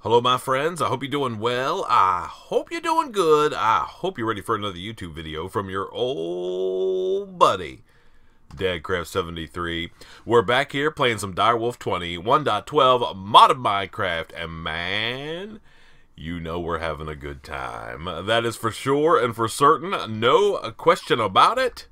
Hello, my friends. I hope you're doing well. I hope you're doing good. I hope you're ready for another YouTube video from your old buddy, DW20. We're back here playing some DW20 1.12 modded Minecraft, and man, you know we're having a good time. That is for sure and for certain. No question about it.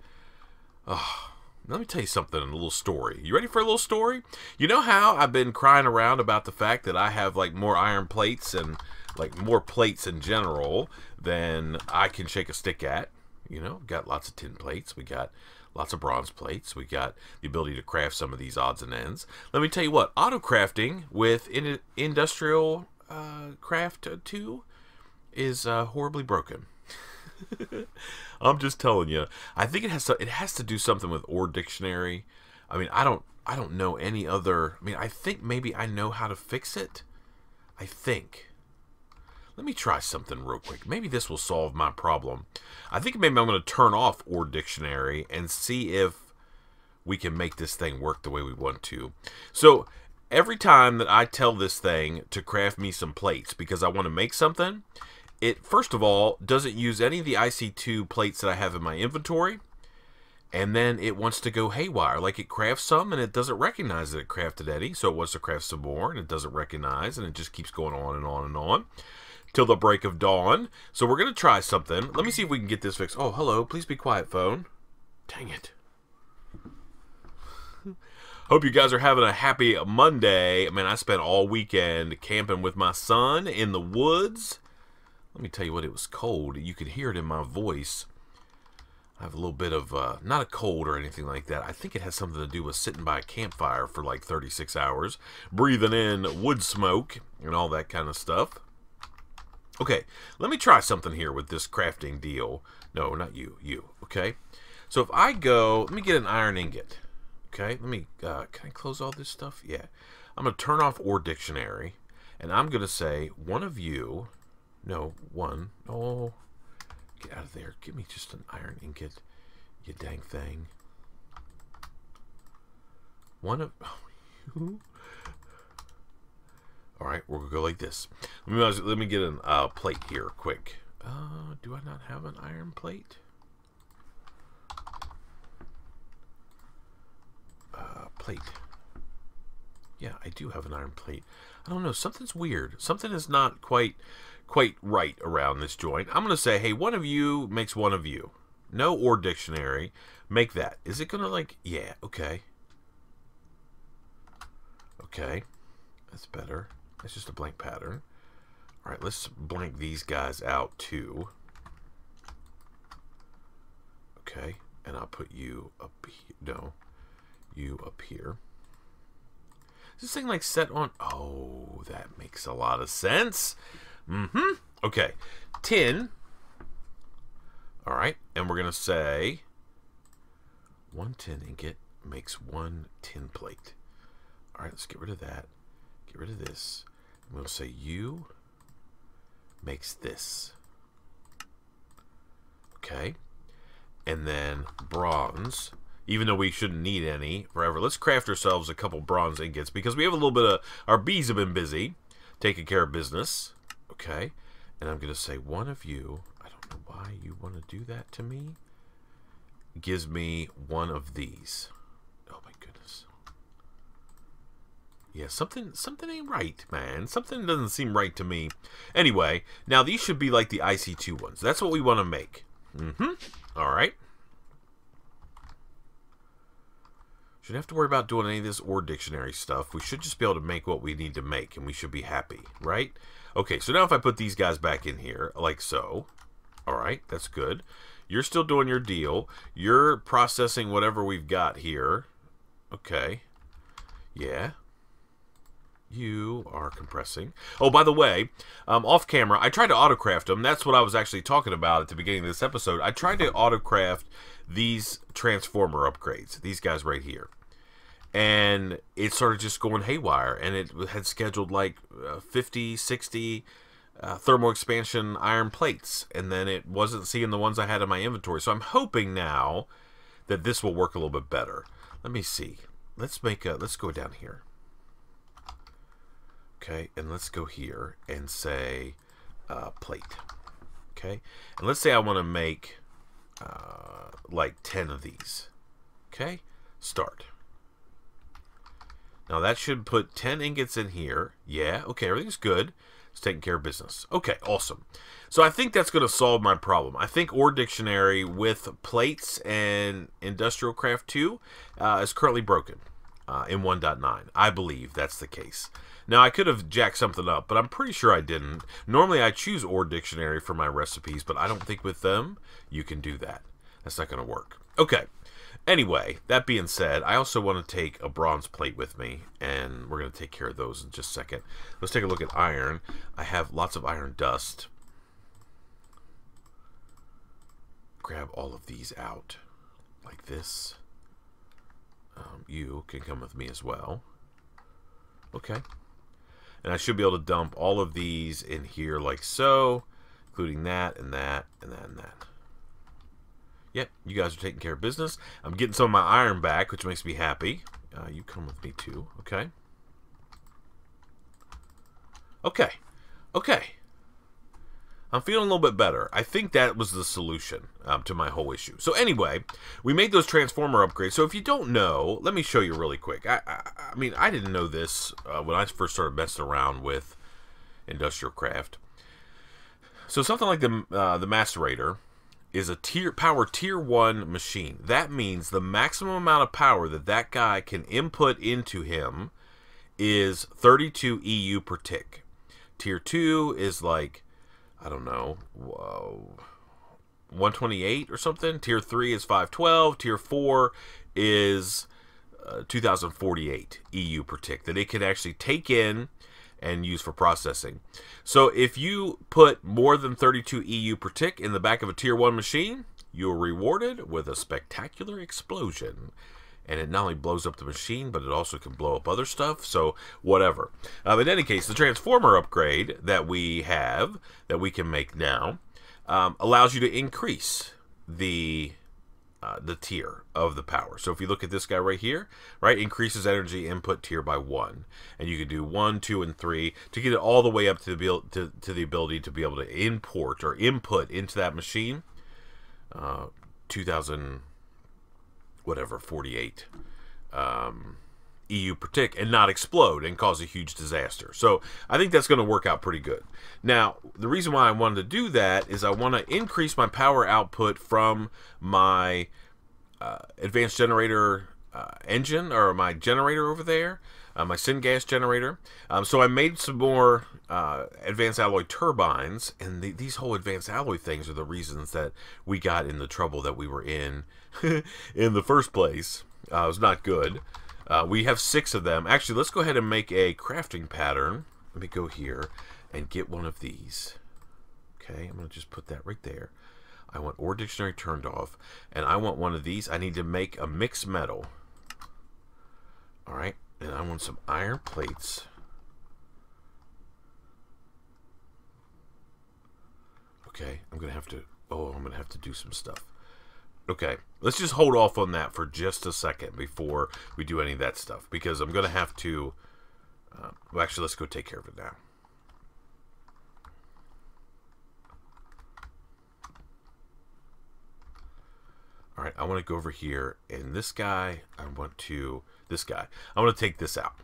Let me tell you something, a little story. You ready for a little story? You know how I've been crying around about the fact that I have like more iron plates and like more plates in general than I can shake a stick at? You know, got lots of tin plates. We got lots of bronze plates. We got the ability to craft some of these odds and ends. Let me tell you what, auto crafting with industrial craft 2 is horribly broken. I'm just telling you. I think it has to do something with Ore Dictionary. I mean, I don't know any other. I mean, I think maybe I know how to fix it. I think. Let me try something real quick. Maybe this will solve my problem. I think maybe I'm going to turn off Ore Dictionary and see if we can make this thing work the way we want to. So every time that I tell this thing to craft me some plates because I want to make something, it, first of all, doesn't use any of the IC2 plates that I have in my inventory, and then it wants to go haywire. Like, it crafts some, and it doesn't recognize that it crafted any, so it wants to craft some more, and it doesn't recognize, and it just keeps going on and on and on till the break of dawn. So we're going to try something. Let me see if we can get this fixed. Oh, hello. Please be quiet, phone. Dang it. Hope you guys are having a happy Monday. I mean, I spent all weekend camping with my son in the woods. Let me tell you what, it was cold. You could hear it in my voice. I have a little bit of, not a cold or anything like that. I think it has something to do with sitting by a campfire for like 36 hours, breathing in wood smoke and all that kind of stuff. Okay, let me try something here with this crafting deal. No, not you, okay? So if I go, let me get an iron ingot. Okay, let me, can I close all this stuff? Yeah. I'm going to turn off Ore Dictionary, and I'm going to say, one of you... No, one. Oh, get out of there. Give me just an iron ingot, you dang thing. One of you. All right, we're gonna go like this. Let me get a plate here, quick. Do I not have an iron plate? Plate. Yeah, I do have an iron plate. I don't know. Something's weird. Something is not quite right around this joint. I'm going to say, hey, one of you makes one of you. No Ore Dictionary. Make that. Is it going to like... Yeah, okay. Okay. That's better. That's just a blank pattern. All right, let's blank these guys out too. Okay. And I'll put you up here. No. You up here. Is this thing like set on... Oh, that makes a lot of sense. Okay. Tin. All right. And we're going to say one tin ingot makes one tin plate. All right. Let's get rid of that. Get rid of this. And we'll say you makes this. Okay. And then bronze. Even though we shouldn't need any forever. Let's craft ourselves a couple bronze ingots because we have a little bit of... Our bees have been busy taking care of business. Okay, and I'm going to say one of you, I don't know why you want to do that to me, gives me one of these. Oh my goodness. Yeah, something ain't right, man. Something doesn't seem right to me. Anyway, now these should be like the IC2 ones. That's what we want to make. All right. Shouldn't have to worry about doing any of this Ore Dictionary stuff. We should just be able to make what we need to make, and we should be happy, right? Okay, so now if I put these guys back in here, like so, all right, that's good. You're still doing your deal. You're processing whatever we've got here. Okay. Yeah. You are compressing. Oh, by the way, off camera, I tried to autocraft them. That's what I was actually talking about at the beginning of this episode. I tried to autocraft these transformer upgrades, these guys right here. And it started just going haywire, and it had scheduled like 50, 60 thermal expansion iron plates, and then it wasn't seeing the ones I had in my inventory. So I'm hoping now that this will work a little bit better. Let me see. Let's go down here. Okay, and let's go here and say plate. Okay, and let's say I want to make like 10 of these. Okay, start. Now that should put 10 ingots in here. Yeah, okay, everything's good. It's taking care of business. Okay, awesome. So I think that's going to solve my problem. I think Ore Dictionary with plates and Industrial Craft 2 is currently broken in 1.9. I believe that's the case. Now, I could have jacked something up, but I'm pretty sure I didn't. Normally, I choose Ore Dictionary for my recipes, but I don't think with them you can do that. That's not going to work. Okay. Anyway, that being said, I also want to take a bronze plate with me, and we're going to take care of those in just a second. Let's take a look at iron. I have lots of iron dust. Grab all of these out like this. You can come with me as well. Okay. And I should be able to dump all of these in here like so, including that and that and that and that. Yep, you guys are taking care of business. I'm getting some of my iron back, which makes me happy. You come with me too, okay? Okay. Okay. I'm feeling a little bit better. I think that was the solution to my whole issue. So anyway, we made those transformer upgrades. So if you don't know, let me show you really quick. I mean, I didn't know this when I first started messing around with Industrial Craft. So something like the macerator is a power tier 1 machine. That means the maximum amount of power that guy can input into him is 32 EU per tick. Tier 2 is like, I don't know, 128 or something. Tier 3 is 512. Tier 4 is 2048 EU per tick that it can actually take in and use for processing. So if you put more than 32 EU per tick in the back of a tier 1 machine, you are rewarded with a spectacular explosion. And it not only blows up the machine, but it also can blow up other stuff, so whatever. In any case, the transformer upgrade that we have, that we can make now, allows you to increase the tier of the power. So if you look at this guy right here, right, increases energy input tier by 1. And you can do 1, 2, and 3 to get it all the way up to the ability to be able to import or input into that machine 2000 whatever 48 EU per tick and not explode and cause a huge disaster. So I think that's going to work out pretty good. Now, the reason why I wanted to do that is I want to increase my power output from my advanced generator engine, or my generator over there, my syngas generator. So I made some more advanced alloy turbines, and these whole advanced alloy things are the reasons that we got in the trouble that we were in in the first place. It was not good. We have 6 of them. Actually, let's go ahead and make a crafting pattern. Let me go here and get one of these. Okay, I'm going to just put that right there. I want Ore Dictionary turned off, and I want one of these. I need to make a mixed metal. All right, and I want some iron plates. Okay, I'm going to have to do some stuff. Okay, let's just hold off on that for just a second before we do any of that stuff, because I'm going to have to... well, actually, let's go take care of it now. All right, I want to go over here, and this guy, I want to take this out,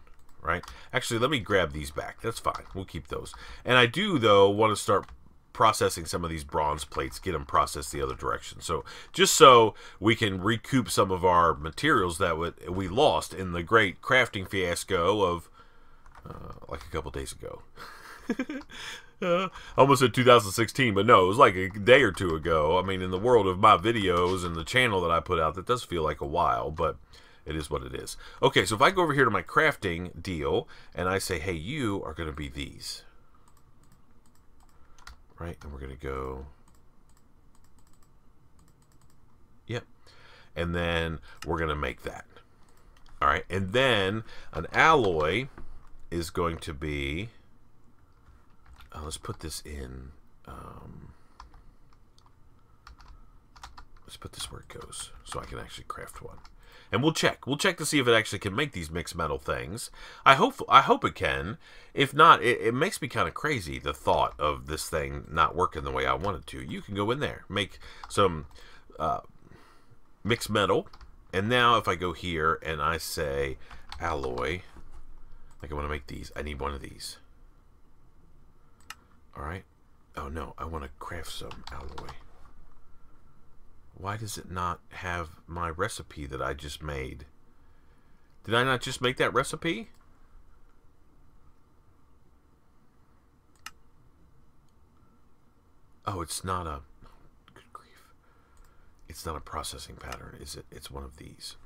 right? Actually, let me grab these back. That's fine. We'll keep those. And I do, though, want to start processing some of these bronze plates, get them processed the other direction. So just so we can recoup some of our materials that we lost in the great crafting fiasco of like a couple days ago. Almost in 2016, but no, it was like a day or two ago. I mean, in the world of my videos and the channel that I put out, that does feel like a while, but it is what it is. Okay, so if I go over here to my crafting deal and I say, hey, you are going to be these. Right, and we're going to go, yep, and then we're going to make that. All right, and then an alloy is going to be, let's put this in, Let's put this where it goes so I can actually craft one. And we'll check. We'll check to see if it actually can make these mixed metal things. I hope it can. If not, it makes me kind of crazy, the thought of this thing not working the way I want it to. You can go in there, make some mixed metal. And now if I go here and I say alloy, like I want to make these, I need one of these. Alright. Oh no, I want to craft some alloy. Why does it not have my recipe that I just made? Did I not just make that recipe? Oh, it's not a... Good grief. It's not a processing pattern, is it? It's one of these.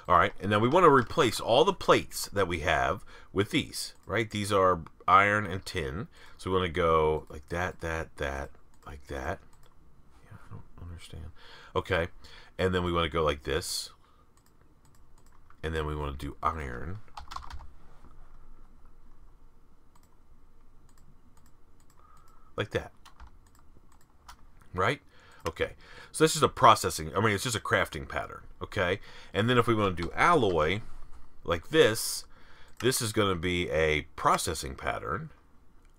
Alright, and now we want to replace all the plates that we have with these, right? These are iron and tin. So we want to go like that, like that. Yeah, I don't understand. Okay, and then we want to go like this. And then we want to do iron. Like that. Right? Okay, so this is a processing, it's just a crafting pattern, okay? And then if we want to do alloy, like this is going to be a processing pattern,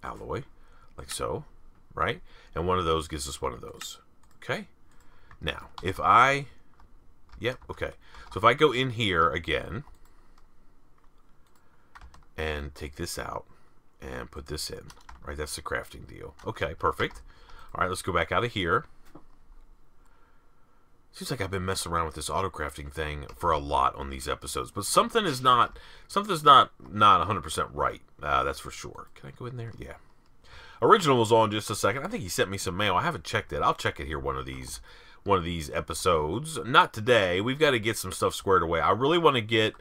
alloy, like so, right? And one of those gives us one of those, okay? Now, if I, okay. So if I go in here again, and take this out, and put this in, right? That's the crafting deal. Okay, perfect. All right, let's go back out of here. Seems like I've been messing around with this auto crafting thing for a lot on these episodes, but something's not 100% right. That's for sure. Can I go in there? Yeah. Original was on just a second. I think he sent me some mail. I haven't checked it. I'll check it here one of these episodes. Not today. We've got to get some stuff squared away. I really want to get.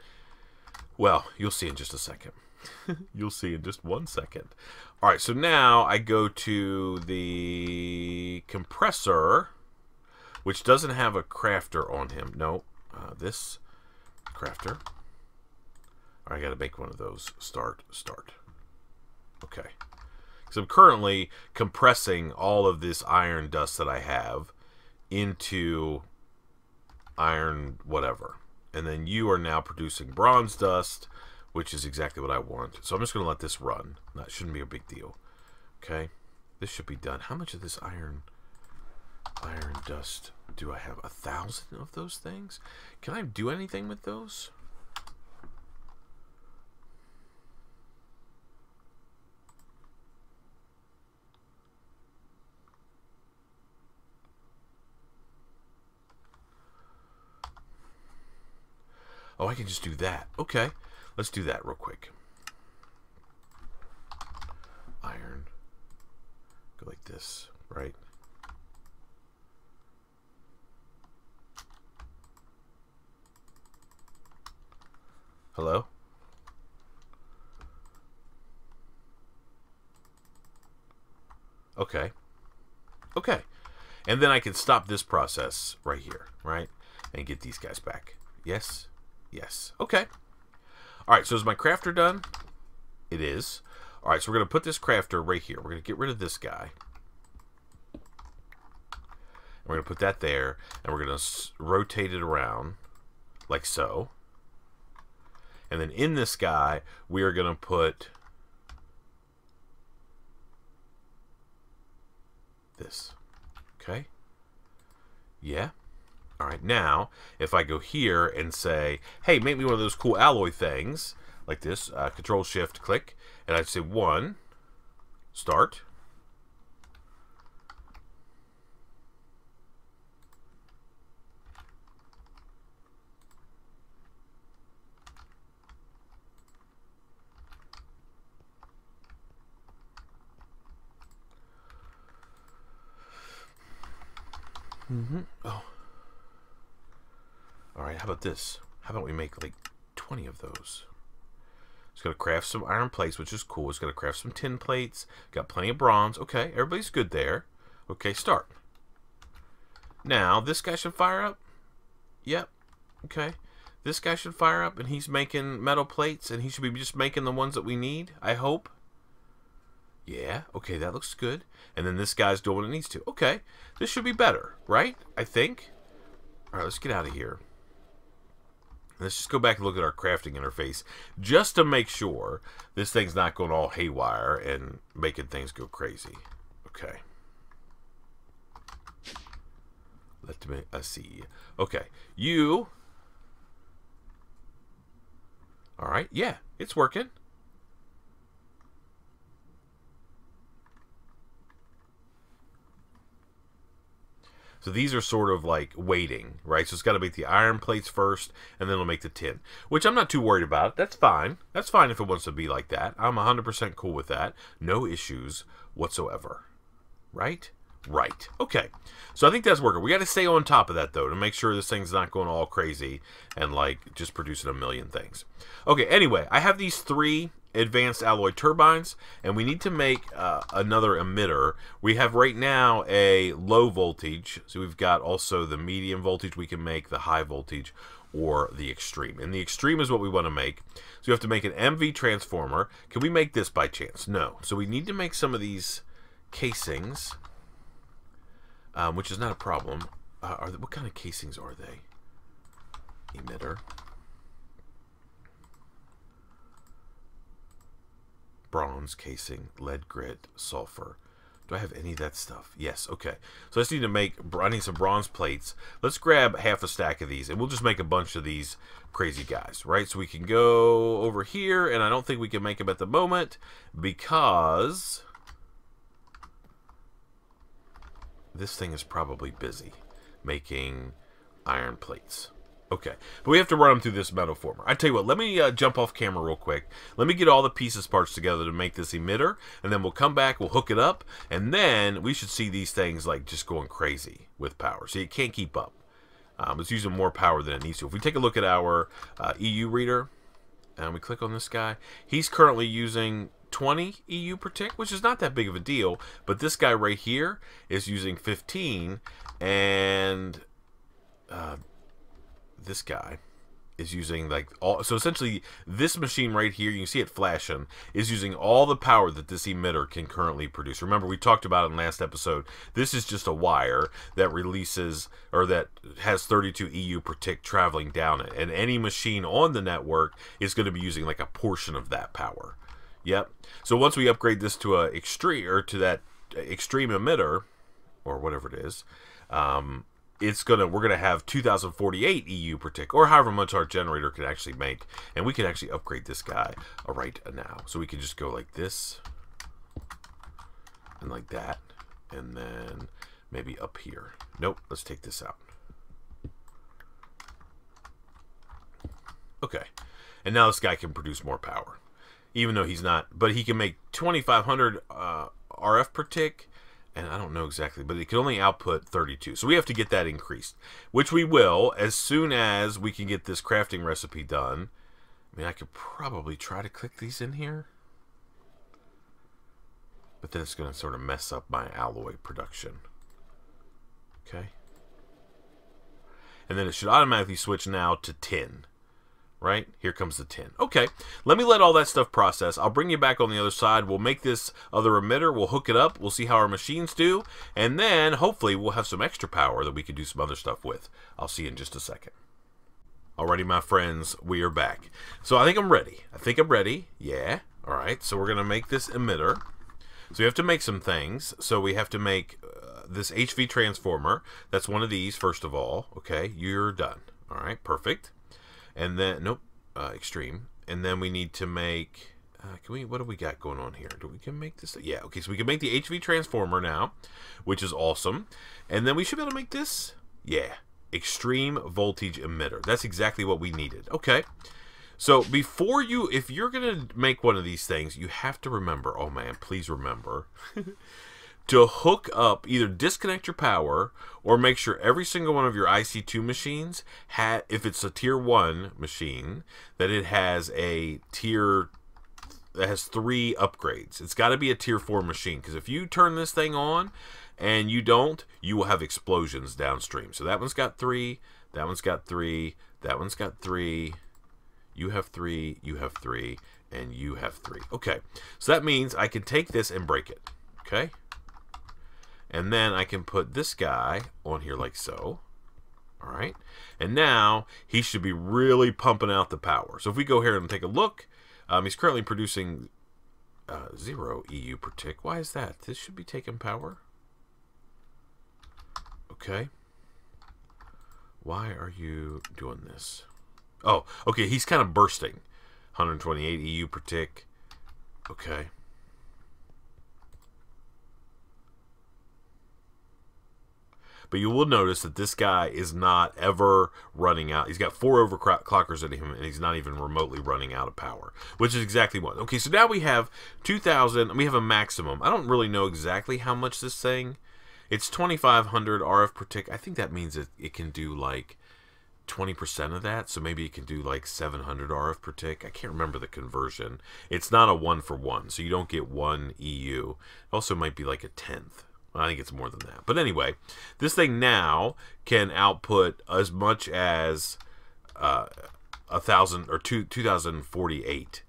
Well, you'll see in just a second. You'll see in just 1 second. All right. So now I go to the compressor, which doesn't have a crafter on him. No, this crafter. I got to make one of those. Start. Okay. So I'm currently compressing all of this iron dust that I have into iron whatever. And then you are now producing bronze dust, which is exactly what I want. So I'm just going to let this run. That shouldn't be a big deal. Okay. This should be done. How much of this iron dust do I have? 1,000 of those things? Can I do anything with those? Oh, I can just do that. Okay. Let's do that real quick. Iron. Go like this, right? Hello? Okay. Okay. And then I can stop this process right here, right? And get these guys back. Yes? Yes. Okay. Alright, so is my crafter done? It is. Alright, so we're going to put this crafter right here. We're going to get rid of this guy. And we're going to put that there. And we're going to rotate it around like so. And then in this guy, we are going to put this. Okay? Yeah? Alright, now, if I go here and say, hey, make me one of those cool alloy things, like this, Control-Shift-Click, and I'd say 1, start. Oh. Alright, how about this? How about we make like 20 of those? It's going to craft some iron plates, which is cool. It's going to craft some tin plates. Got plenty of bronze. Okay, everybody's good there. Okay, start. Now, this guy should fire up. Yep. Okay. This guy should fire up, and he's making metal plates, and he should be just making the ones that we need, I hope. Yeah, okay, that looks good. And then this guy's doing what it needs to. Okay, this should be better, right? I think. All right, let's get out of here. Let's just go back and look at our crafting interface just to make sure this thing's not going all haywire and making things go crazy. Okay. Let me see. Okay, you. All right, yeah, it's working. So these are sort of like waiting, right? So it's got to make the iron plates first, and then it'll make the tin, which I'm not too worried about. That's fine. That's fine if it wants to be like that. I'm 100% cool with that. No issues whatsoever, right? Right. Okay. So I think that's working. We got to stay on top of that, though, to make sure this thing's not going all crazy and, like, just producing a million things. Okay, anyway, I have these 3 advanced alloy turbines, and we need to make another emitter. We have right now a low voltage, so we've got also the medium voltage we can make, the high voltage, or the extreme. And the extreme is what we want to make. So we have to make an MV transformer. Can we make this by chance? No. So we need to make some of these casings, which is not a problem. What kind of casings are they? Emitter. Bronze casing, lead grit, sulfur. Do I have any of that stuff? Yes, okay. So I just need to make, I need some bronze plates. Let's grab half a stack of these, and we'll just make a bunch of these crazy guys, right? So we can go over here, and I don't think we can make them at the moment because this thing is probably busy making iron plates. Okay, but we have to run them through this metal former. I tell you what, let me jump off camera real quick. Let me get all the pieces parts together to make this emitter, and then we'll come back, we'll hook it up, and then we should see these things like just going crazy with power. So you can't keep up. It's using more power than it needs to. If we take a look at our EU reader, and we click on this guy, he's currently using 20 EU per tick, which is not that big of a deal, but this guy right here is using 15, and this guy is using like all, so essentially this machine right here, you can see it flashing, is using all the power that this emitter can currently produce. Remember, we talked about it in last episode. This is just a wire that releases, or that has 32 EU per tick traveling down it, and any machine on the network is going to be using like a portion of that power. Yep. So once we upgrade this to a extreme, or to that extreme emitter, or whatever it is, we're gonna have 2048 EU per tick, or however much our generator can actually make, and we can actually upgrade this guy right now. So we can just go like this, and like that, and then maybe up here. Nope, let's take this out. Okay, and now this guy can produce more power, even though he's not, but he can make 2500 RF per tick. And I don't know exactly, but it can only output 32. So we have to get that increased, which we will as soon as we can get this crafting recipe done. I mean, I could probably try to click these in here, but then it's going to sort of mess up my alloy production. Okay. And then it should automatically switch now to tin. Right? Here comes the tin. Okay, let me let all that stuff process. I'll bring you back on the other side. We'll make this other emitter. We'll hook it up. We'll see how our machines do. And then, hopefully, we'll have some extra power that we can do some other stuff with. I'll see you in just a second. Alrighty, my friends, we are back. So I think I'm ready. Yeah. Alright, so we're going to make this emitter. So we have to make some things. So we have to make this HV transformer. That's one of these, first of all. Okay, you're done. Alright, perfect. And then, nope, extreme. And then we need to make, what do we got going on here? We can make this, yeah, okay, so we can make the HV transformer now, which is awesome. And then we should be able to make this, yeah, extreme voltage emitter. That's exactly what we needed. Okay, so before you, if you're going to make one of these things, you have to remember, oh man, please remember, to hook up, either disconnect your power or make sure every single one of your IC2 machines, if it's a tier 1 machine, that it has a tier that has 3 upgrades. It's got to be a tier 4 machine, because if you turn this thing on and you don't, you will have explosions downstream. So that one's got 3, that one's got 3, that one's got 3, you have 3, you have 3, and you have 3. Okay, so that means I can take this and break it. Okay, and then I can put this guy on here like so. All right, and now he should be really pumping out the power. So if we go here and take a look, he's currently producing 0 EU per tick. Why is that? This should be taking power. Okay. Why are you doing this? Oh, okay, he's kind of bursting. 128 EU per tick. Okay. But you will notice that this guy is not ever running out. He's got 4 overclockers at him, and he's not even remotely running out of power, which is exactly what. Okay, so now we have 2,000, and we have a maximum. I don't really know exactly how much this thing. It's 2,500 RF per tick. I think that means it can do like 20% of that, so maybe it can do like 700 RF per tick. I can't remember the conversion. It's not a 1-for-1, so you don't get 1 EU. It also might be like a 10th. I think it's more than that. But anyway, this thing now can output as much as 1,000 or 2,048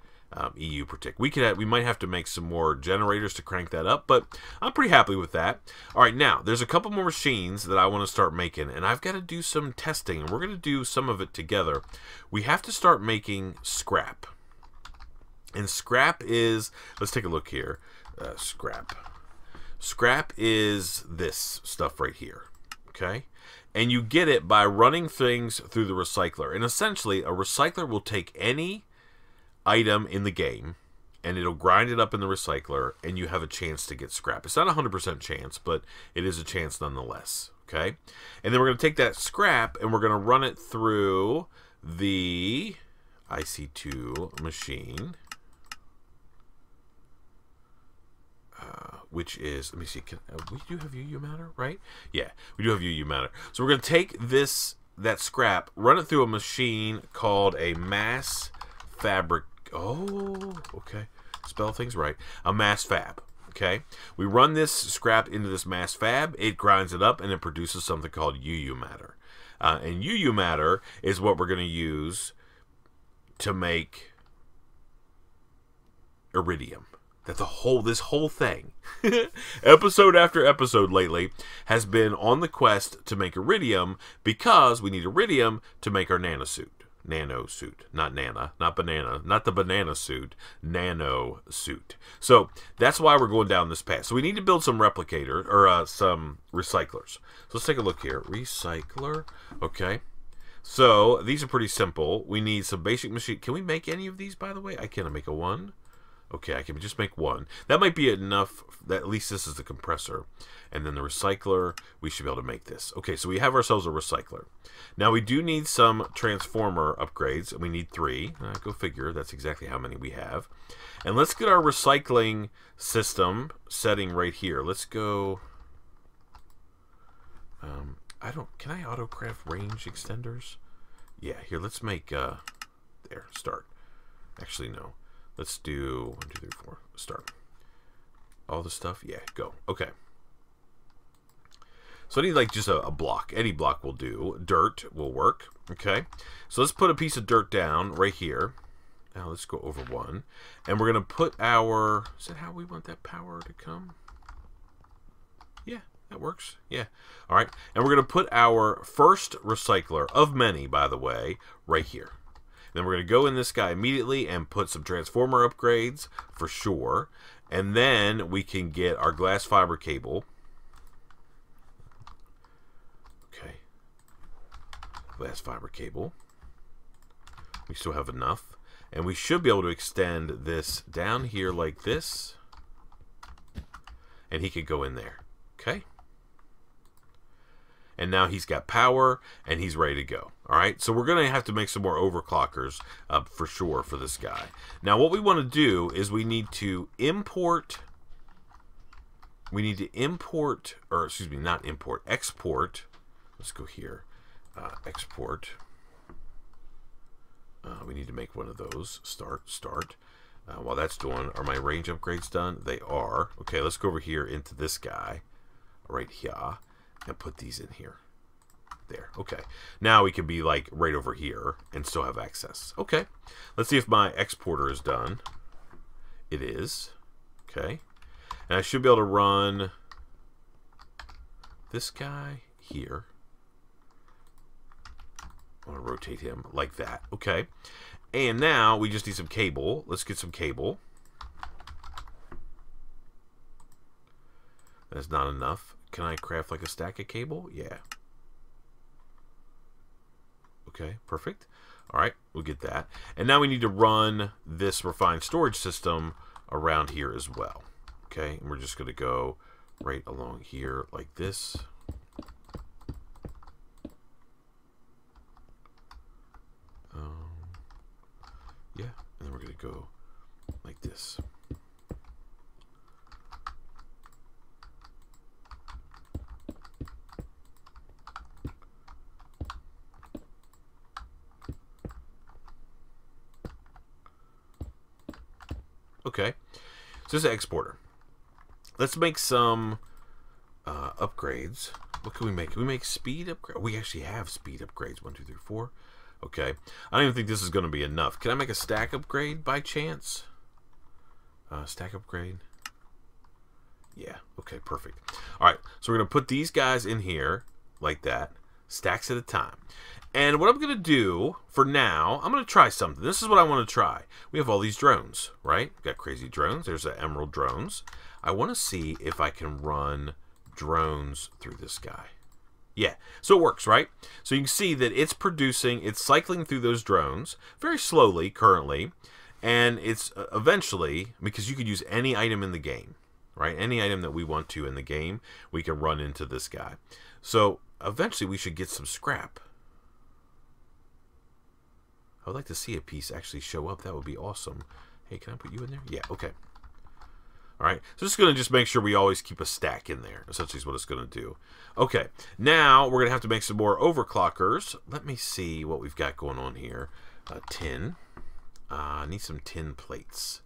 EU per tick. We might have to make some more generators to crank that up, but I'm pretty happy with that. All right, now there's a couple more machines that I want to start making, and I've got to do some testing, and we're going to do some of it together. We have to start making scrap, and scrap is, let's take a look here. Scrap is this stuff right here, okay? And you get it by running things through the recycler. And essentially, a recycler will take any item in the game, and it'll grind it up in the recycler, and you have a chance to get scrap. It's not a 100% chance, but it is a chance nonetheless, okay? And then we're going to take that scrap, and we're going to run it through the IC2 machine. Which is, let me see, we do have UU matter, right? Yeah, we do have UU matter. So we're going to take that scrap, run it through a machine called a mass fabric. Oh, okay. Spell things right. A mass fab, okay? We run this scrap into this mass fab, it grinds it up, and it produces something called UU matter. And UU matter is what we're going to use to make iridium. That this whole thing, episode after episode lately, has been on the quest to make iridium, because we need iridium to make our nanosuit. Nanosuit, not nana, not banana, not the banana suit, nano suit. So that's why we're going down this path. So we need to build some replicator, or some recyclers. So let's take a look here. Recycler, okay. So these are pretty simple. We need some basic machine. Can we make any of these, by the way? I can't make a 1. Okay, I can just make 1. That might be enough. That, at least this is the compressor. And then the recycler, we should be able to make this. Okay, so we have ourselves a recycler. Now we do need some transformer upgrades, and we need 3. Go figure, that's exactly how many we have. And let's get our recycling system setting right here. Let's go... can I autocraft range extenders? Yeah, here, let's make, there, start. Actually, no. Let's do 1, 2, 3, 4. Start. All the stuff? Yeah, go. Okay. So I need like just a block. Any block will do. Dirt will work. Okay. So let's put a piece of dirt down right here. Now let's go over 1. And we're going to put our... Is that how we want that power to come? Yeah, that works. Yeah. All right. And we're going to put our first recycler, of many, by the way, right here. Then we're going to go in this guy immediately and put some transformer upgrades for sure. And then we can get our glass fiber cable. Okay. Glass fiber cable. We still have enough. And we should be able to extend this down here like this. And he could go in there. Okay. And now he's got power, and he's ready to go. All right, so we're going to have to make some more overclockers for sure for this guy. Now, what we want to do is we need to import... or excuse me, not import, export. Let's go here. Export. We need to make one of those. Start. While that's doing, are my range upgrades done? They are. Okay, let's go over here into this guy right here. And put these in here. there. Okay. Now we can be like right over here and still have access. Okay. Let's see if my exporter is done. It is. Okay. And I should be able to run this guy here. I want to rotate him like that. Okay. And now we just need some cable. Let's get some cable. That's not enough. Can I craft like a stack of cable? Yeah. Okay, perfect. All right, we'll get that. And now we need to run this refined storage system around here as well. Okay, and we're just going to go right along here like this. Yeah, and then we're going to go like this. Okay, so this is an exporter. Let's make some upgrades. What can we make? Can we make speed upgrade? We actually have speed upgrades. 1, 2, 3, 4. Okay. I don't even think this is going to be enough. Can I make a stack upgrade by chance? Stack upgrade. Yeah. Okay, perfect. All right. So we're going to put these guys in here like that. Stacks at a time. And what I'm going to do for now, I'm going to try something. This is what I want to try. We have all these drones, right? We've got crazy drones. There's the emerald drones. I want to see if I can run drones through this guy. Yeah, so it works, right? So you can see that it's producing, it's cycling through those drones very slowly currently, and it's eventually, because you could use any item in the game, right? Any item that we want to in the game, we can run into this guy. So eventually we should get some scrap. I would like to see a piece actually show up. That would be awesome. Hey, can I put you in there? Yeah, okay. All right, so it's going to just make sure we always keep a stack in there. Essentially is what it's going to do. Okay, now we're going to have to make some more overclockers. Let me see what we've got going on here. Tin. I need some tin plates.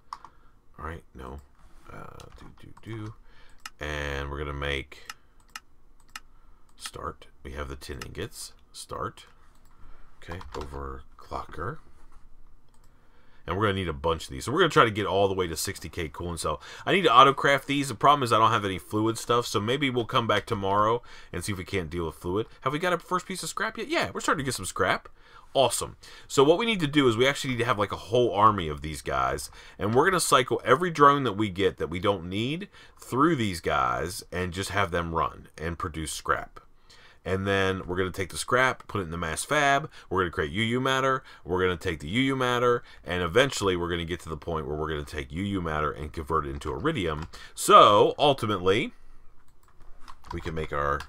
All right, no. And we're going to make start. We have the tin ingots. Start. Okay, overclocker. And we're going to need a bunch of these. So we're going to try to get all the way to 60k cooling cell. I need to auto-craft these. The problem is I don't have any fluid stuff. So maybe we'll come back tomorrow and see if we can't deal with fluid. Have we got a first piece of scrap yet? Yeah, we're starting to get some scrap. Awesome. So what we need to do is we actually need to have like a whole army of these guys. And we're going to cycle every drone that we get that we don't need through these guys and just have them run and produce scrap. And then we're going to take the scrap, put it in the mass fab. We're going to create UU matter. We're going to take the UU matter. And eventually we're going to get to the point where we're going to take UU matter and convert it into iridium. So ultimately, we can make our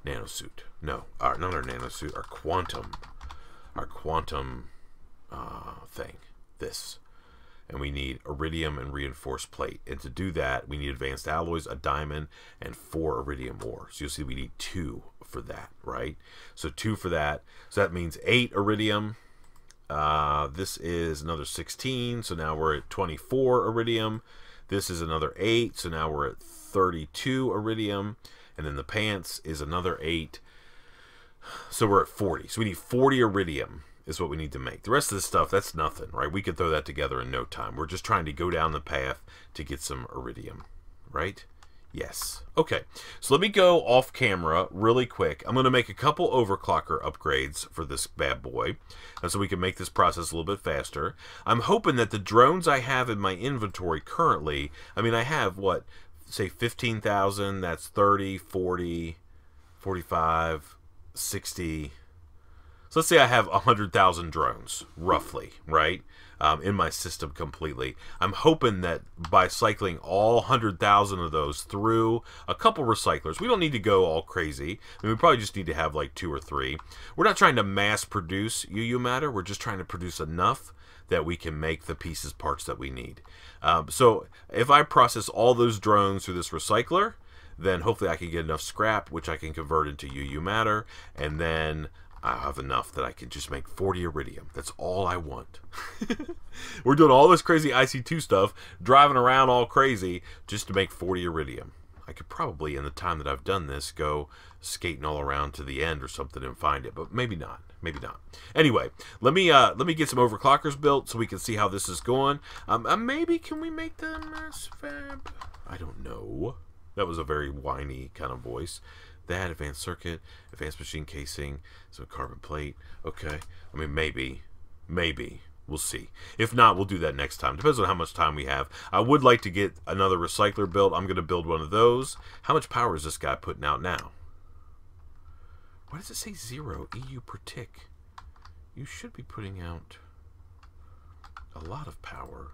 nanosuit. No, not our nanosuit, our quantum thing. This. And we need iridium and reinforced plate. And to do that, we need advanced alloys, a diamond, and 4 iridium ore. So you'll see we need 2 for that, right? So 2 for that. So that means 8 iridium. This is another 16. So now we're at 24 iridium. This is another 8. So now we're at 32 iridium. And then the pants is another 8. So we're at 40. So we need 40 iridium. Is what we need to make. The rest of this stuff, that's nothing, right? We could throw that together in no time. We're just trying to go down the path to get some iridium, right? Yes. Okay, so let me go off camera really quick. I'm going to make a couple overclocker upgrades for this bad boy, and so we can make this process a little bit faster. I'm hoping that the drones I have in my inventory currently, I mean, I have, what, say 15,000, that's 30, 40, 45, 60... So let's say I have 100,000 drones, roughly, right, in my system completely. I'm hoping that by cycling all 100,000 of those through a couple recyclers, we don't need to go all crazy. I mean, we probably just need to have like 2 or 3. We're not trying to mass produce UU matter. We're just trying to produce enough that we can make the pieces, parts that we need. So if I process all those drones through this recycler, then hopefully I can get enough scrap, which I can convert into UU matter, and then I have enough that I can just make 40 iridium. That's all I want. We're doing all this crazy IC2 stuff, driving around all crazy just to make 40 iridium. I could probably, in the time that I've done this, go skating all around to the end or something and find it, but maybe not. Maybe not. Anyway, let me get some overclockers built so we can see how this is going. Maybe can we make the mass fab? I don't know. That was a very whiny kind of voice. That advanced circuit, advanced machine casing, some carbon plate. Okay. I mean, maybe. We'll see. If not, we'll do that next time. Depends on how much time we have. I would like to get another recycler built. I'm going to build one of those. How much power is this guy putting out now? Why does it say 0 EU per tick? You should be putting out a lot of power.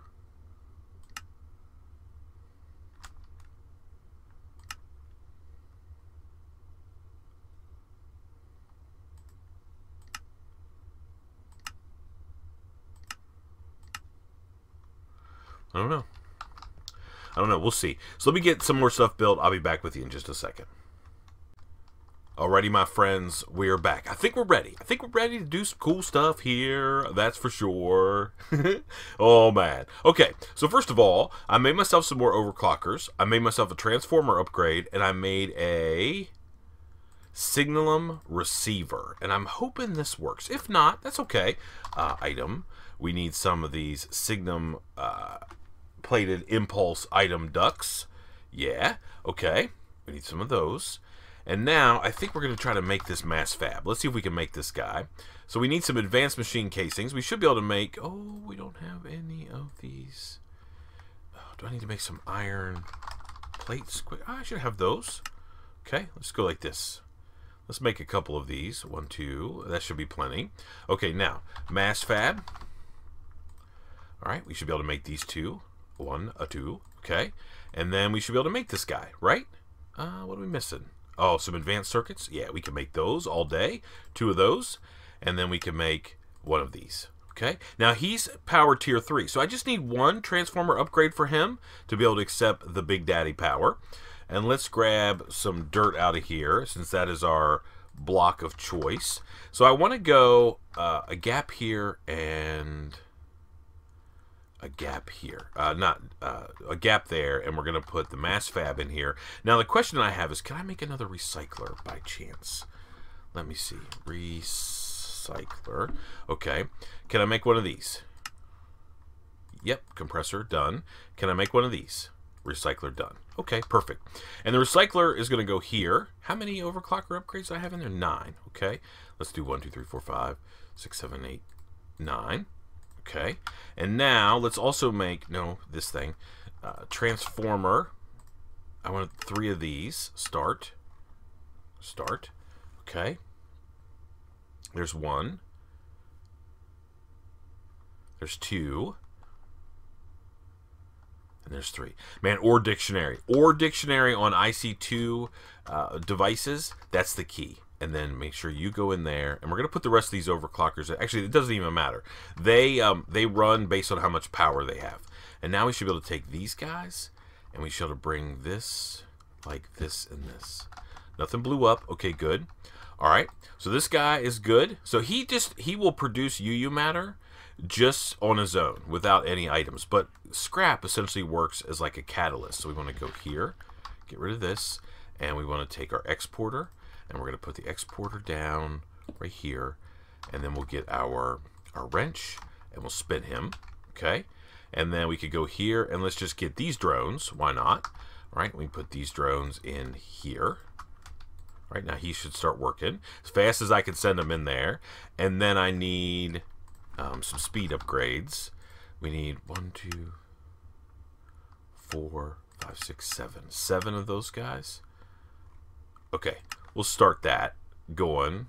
I don't know. We'll see. So let me get some more stuff built. I'll be back with you in just a second. Alrighty, my friends, we're back. I think we're ready. I think we're ready to do some cool stuff here. That's for sure. Oh, man. Okay, so first of all, I made myself some more overclockers. I made myself a transformer upgrade, and I made a signalum receiver. And I'm hoping this works. If not, that's okay. Item. We need some of these signum plated impulse item ducts. Yeah, okay. We need some of those. And now, I think we're going to try to make this mass fab. Let's see if we can make this guy. So we need some advanced machine casings. We should be able to make... Oh, we don't have any of these. Oh, do I need to make some iron plates? Quick. Oh, I should have those. Okay, let's go like this. Let's make a couple of these. 1, 2. That should be plenty. Okay, now, mass fab. Alright, we should be able to make these 2. 1, 2. Okay. And then we should be able to make this guy, right? What are we missing? Oh, some advanced circuits? Yeah, we can make those all day. 2 of those. And then we can make 1 of these. Okay? Now, he's power tier 3. So I just need 1 transformer upgrade for him to be able to accept the Big Daddy power. And let's grab some dirt out of here, since that is our block of choice. So I want to go a gap here and... a gap here, a gap there, and we're going to put the mass fab in here. Now the question I have is, can I make another recycler by chance? Let me see. Recycler. Okay. Can I make one of these? Yep. Compressor, done. Can I make one of these? Recycler, done. Okay, perfect. And the recycler is going to go here. How many overclocker upgrades do I have in there? 9. Okay. Let's do 1, 2, 3, 4, 5, 6, 7, 8, 9. Okay, and now let's also make, this thing, transformer. I want 3 of these. Start. Okay. There's 1. There's 2. And there's 3. Man, or dictionary. Or dictionary on IC2 devices, that's the key. And then make sure you go in there, and we're going to put the rest of these overclockers. Actually, it doesn't even matter. They run based on how much power they have. And now we should be able to take these guys, and we should be able to bring this, like this and this. Nothing blew up. Okay, good. All right. So this guy is good. So he will produce UU matter just on his own without any items. But scrap essentially works as like a catalyst. So we want to go here, get rid of this, and we want to take our exporter. And we're going to put the exporter down right here. And then we'll get our wrench. And we'll spin him. Okay. And then we could go here. And let's just get these drones. Why not? All right. We can put these drones in here. All right. Now he should start working. As fast as I can send them in there. And then I need some speed upgrades. We need 1, 2, 4, 5, 6, 7. 7 of those guys. Okay. We'll start that going.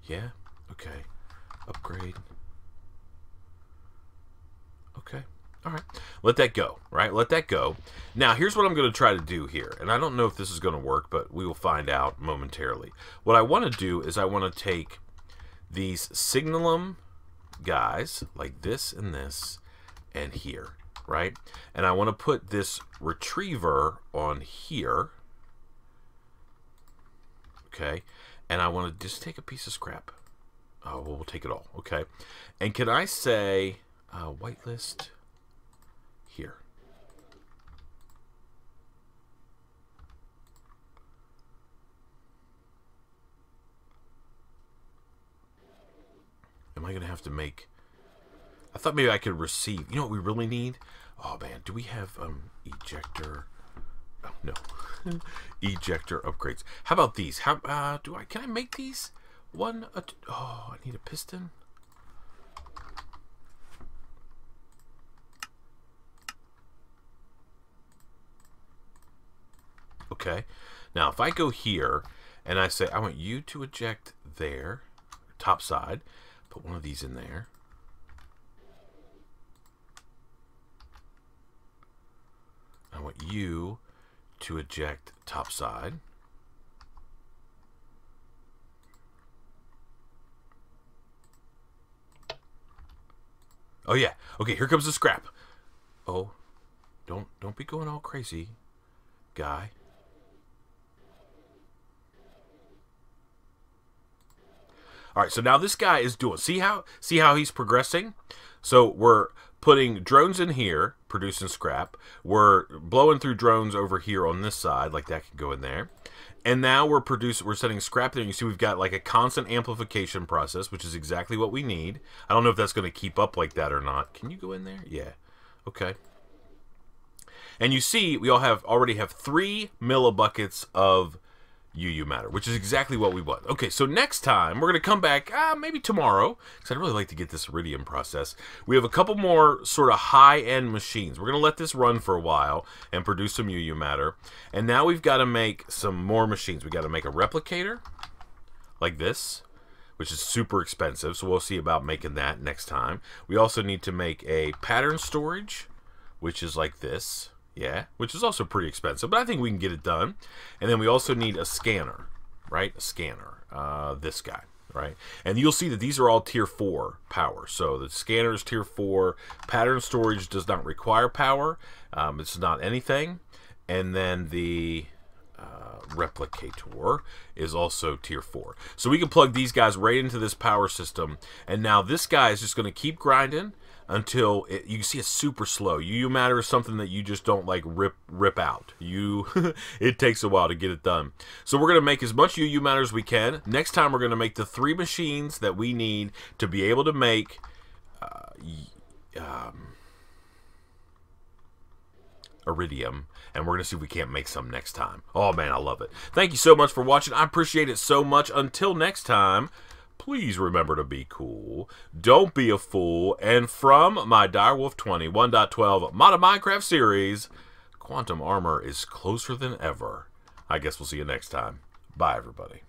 Yeah. Okay. Upgrade. Okay. All right. Let that go. Right? Let that go. Now, here's what I'm going to try to do here. And I don't know if this is going to work, but we will find out momentarily. What I want to do is I want to take these signalum guys, like this and this, and here. Right? And I want to put this retriever on here. Okay, and I want to just take a piece of scrap. Oh, well, we'll take it all. Okay, and can I say whitelist here? I going to have to make... I thought maybe I could receive. You know what we really need? Oh, man. Do we have ejector... Oh, no. Ejector upgrades. How about these? How can I make these? Oh, I need a piston. Okay. Now, if I go here and I say I want you to eject there, top side, put one of these in there. I want you to eject top side. Oh yeah. Okay, here comes the scrap. Oh, don't be going all crazy, guy. All right, so now this guy is doing. See how he's progressing? So we're putting drones in here, producing scrap. We're blowing through drones over here on this side, like that can go in there. And now we're setting scrap there. You see we've got like a constant amplification process, which is exactly what we need. I don't know if that's going to keep up like that or not. Can you go in there? Yeah. Okay. And you see we already have 3 millibuckets of UU matter, which is exactly what we want. Okay, so next time we're going to come back, maybe tomorrow, because I'd really like to get this iridium process. We have a couple more sort of high-end machines. We're going to let this run for a while and produce some UU matter. And now we've got to make some more machines. We've got to make a replicator like this, which is super expensive, so we'll see about making that next time. We also need to make a pattern storage, which is like this. Yeah, which is also pretty expensive, but I think we can get it done. And then we also need a scanner, right? A scanner, this guy, right? And you'll see that these are all tier 4 power. So the scanner is tier 4. Pattern storage does not require power. It's not anything. And then the replicator is also tier 4. So we can plug these guys right into this power system. And now this guy is just going to keep grinding until you can see it's super slow. UU matter is something that you just don't like rip out. It takes a while to get it done. So we're going to make as much UU matter as we can. Next time we're going to make the 3 machines that we need to be able to make iridium, and we're going to see if we can't make some next time. Oh man, I love it. Thank you so much for watching. I appreciate it so much. Until next time, please remember to be cool, don't be a fool, and from my DW20 1.12 modded Minecraft series, quantum armor is closer than ever. I guess we'll see you next time. Bye, everybody.